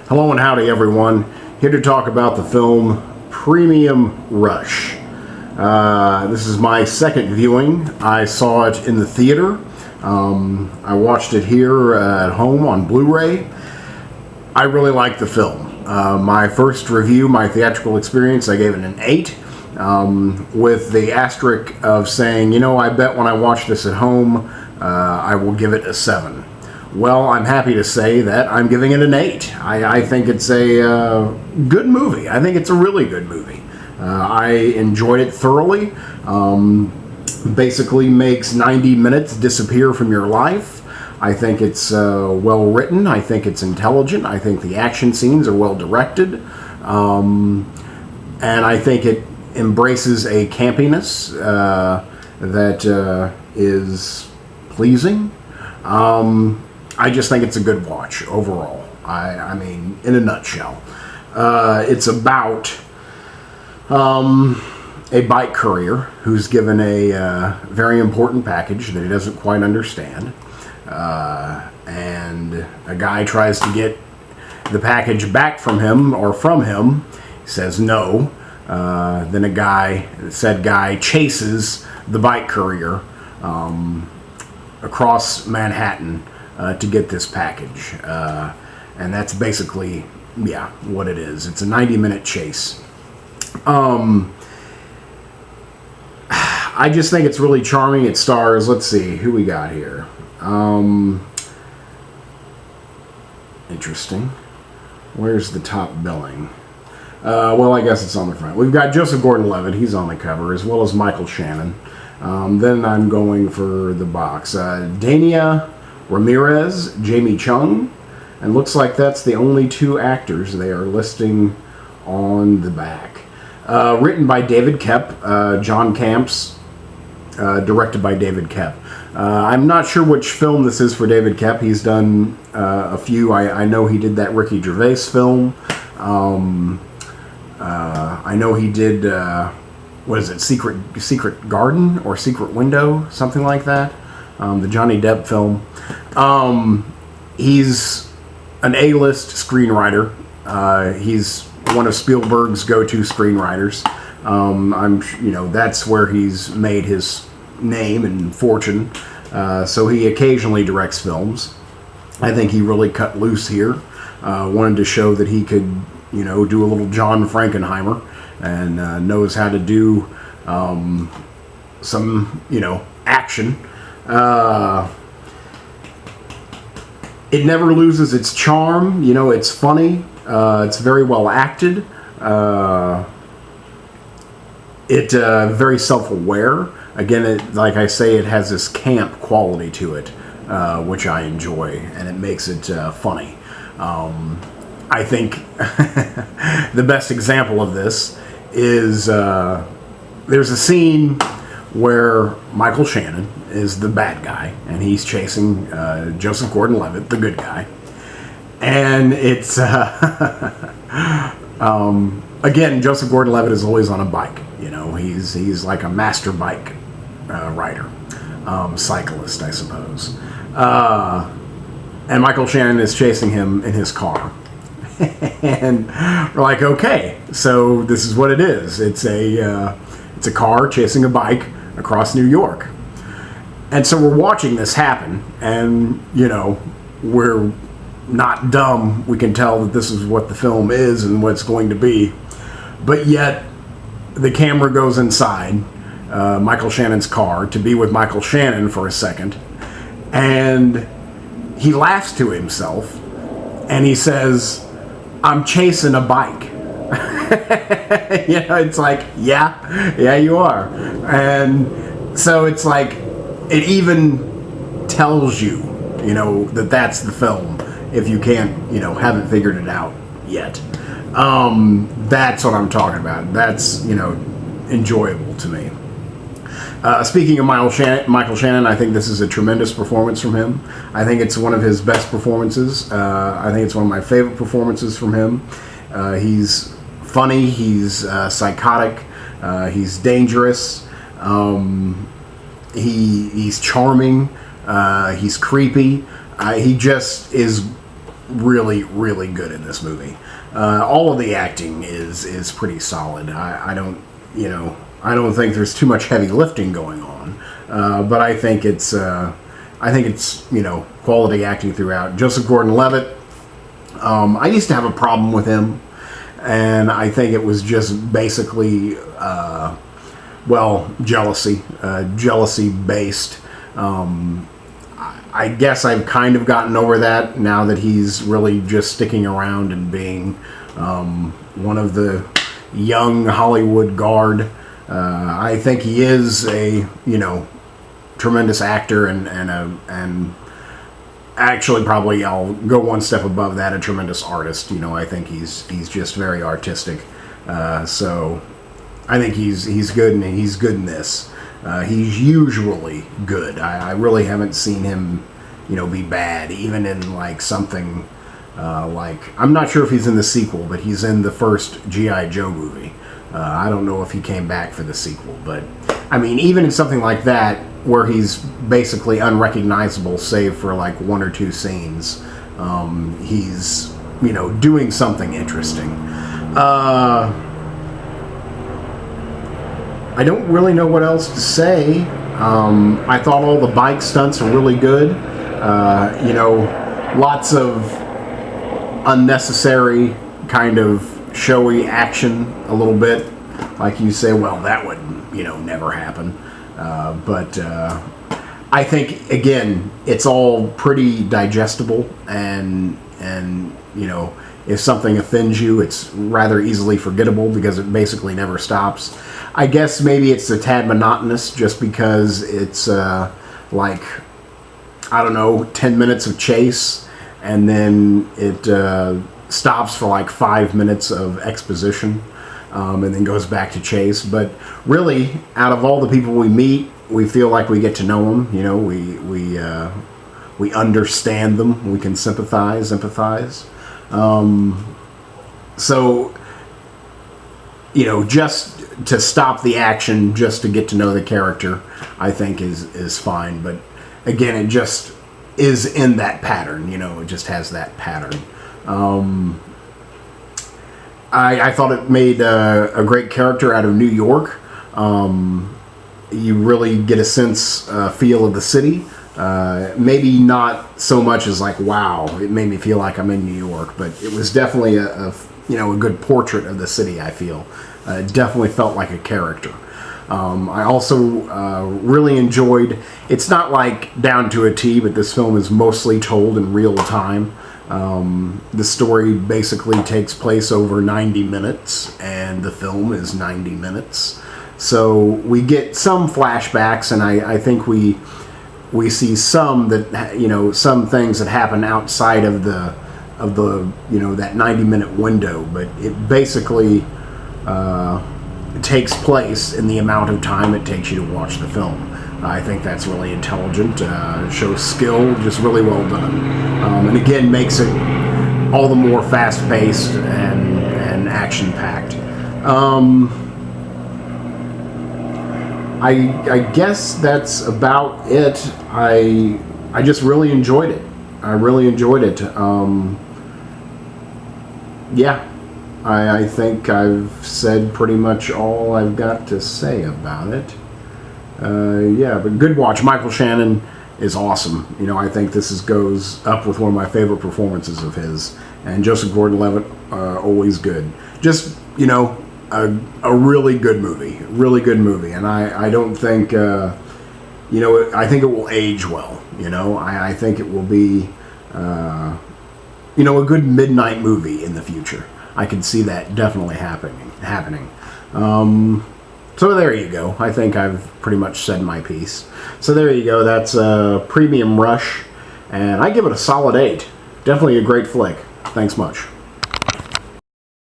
Hello and howdy everyone. Here to talk about the film Premium Rush. This is my second viewing. I saw it in the theater. I watched it here at home on Blu-ray. I really liked the film. My first review, my theatrical experience, I gave it an 8. With the asterisk of saying, you know, I bet when I watch this at home, I will give it a 7. Well, I'm happy to say that I'm giving it an 8. I think it's a good movie. I think it's a really good movie. I enjoyed it thoroughly. Basically makes 90 minutes disappear from your life. I think it's well written. I think it's intelligent. I think the action scenes are well directed. And I think it embraces a campiness that is pleasing. I just think it's a good watch overall. I mean, in a nutshell. It's about a bike courier who's given a very important package that he doesn't quite understand. And a guy tries to get the package back from him, or from him. He says no. Then said guy chases the bike courier across Manhattan to get this package. And that's basically, yeah, what it is. It's a 90-minute chase. I just think it's really charming. It stars, let's see, who we got here. Interesting. Where's the top billing? Well, I guess it's on the front. We've got Joseph Gordon-Levitt. He's on the cover, as well as Michael Shannon. Then I'm going for the box. Dania Ramirez, Jamie Chung, and looks like that's the only 2 actors they are listing on the back. Written by David Koepp, John Camps, directed by David Koepp. I'm not sure which film this is for David Koepp. He's done a few. I know he did that Ricky Gervais film. I know he did, what is it, Secret Garden or Secret Window, something like that. The Johnny Depp film. He's an A-list screenwriter. He's one of Spielberg's go-to screenwriters. That's where he's made his name and fortune. So he occasionally directs films. I think he really cut loose here. Wanted to show that he could, do a little John Frankenheimer, and knows how to do some, action. It never loses its charm. It's funny. It's very well acted. Very self-aware. Again, like I say, it has this camp quality to it, which I enjoy, and it makes it funny. I think the best example of this is there's a scene where Michael Shannon is the bad guy, and he's chasing Joseph Gordon-Levitt, the good guy. And it's, again, Joseph Gordon-Levitt is always on a bike. He's like a master bike rider, cyclist, I suppose. And Michael Shannon is chasing him in his car. And we're like, okay, so this is what it is. It's a car chasing a bike across New York. And so we're watching this happen, and, we're not dumb. We can tell that this is what the film is and what it's going to be. But yet, the camera goes inside Michael Shannon's car to be with Michael Shannon for a second, and he laughs to himself, and he says, "I'm chasing a bike." It's like, yeah, you are. And so it's like, it even tells you, that that's the film, if you can't, haven't figured it out yet. That's what I'm talking about. That's, enjoyable to me. Speaking of Michael Shannon, I think this is a tremendous performance from him. I think it's one of his best performances. I think it's one of my favorite performances from him. He's funny, he's psychotic, he's dangerous, he's charming, he's creepy. He just is really, really good in this movie. All of the acting is pretty solid. I don't, you know, I don't think there's too much heavy lifting going on, but I think it's you know, quality acting throughout. Joseph Gordon-Levitt, I used to have a problem with him, and I think it was just basically, well, jealousy based. I guess I've kind of gotten over that now that he's really just sticking around and being one of the young Hollywood guard. I think he is a, you know, tremendous actor and actually probably I'll go one step above that, a tremendous artist. You know, I think he's just very artistic. So I think he's good, and he's good in this. He's usually good. I really haven't seen him, you know, be bad, even in like something like, I'm not sure if he's in the sequel, but he's in the first G.I. Joe movie. I don't know if he came back for the sequel, but I mean, even in something like that, where he's basically unrecognizable save for like one or two scenes, he's, you know, doing something interesting. I don't really know what else to say. I thought all the bike stunts were really good. You know, lots of unnecessary kind of showy action a little bit. Like you say, well, that would, you know, never happen. But I think, again, it's all pretty digestible, and you know, if something offends you, it's rather easily forgettable because it basically never stops. I guess maybe it's a tad monotonous just because it's like, I don't know, 10 minutes of chase, and then it stops for like 5 minutes of exposition, and then goes back to chase. But really, out of all the people we meet, we feel like we get to know them. You know, we understand them. We can empathize. So, you know, just to stop the action, just to get to know the character, I think is fine. But again, it just is in that pattern. You know, it just has that pattern. I thought it made a great character out of New York. You really get a feel of the city. Maybe not so much as like, wow, it made me feel like I'm in New York, but it was definitely a good portrait of the city, I feel. It definitely felt like a character. I also really enjoyed, it's not like down to a T, but this film is mostly told in real time. The story basically takes place over 90 minutes, and the film is 90 minutes. So we get some flashbacks, and I think we see some that, you know, some things that happen outside of the you know, that 90-minute window, but it basically takes place in the amount of time it takes you to watch the film. I think that's really intelligent, shows skill, just really well done, and again makes it all the more fast-paced and action-packed. I guess that's about it. I just really enjoyed it. I really enjoyed it. Yeah, I think I've said pretty much all I've got to say about it. Yeah, but good watch. Michael Shannon is awesome. You know, I think this goes up with one of my favorite performances of his. And Joseph Gordon-Levitt, always good. Just, you know, a really good movie. Really good movie. And I don't think, you know, I think it will age well. You know, I think it will be, you know, a good midnight movie in the future. I can see that definitely happening. So there you go. I think I've pretty much said my piece. So there you go. That's Premium Rush, and I give it a solid 8. Definitely a great flick. Thanks much.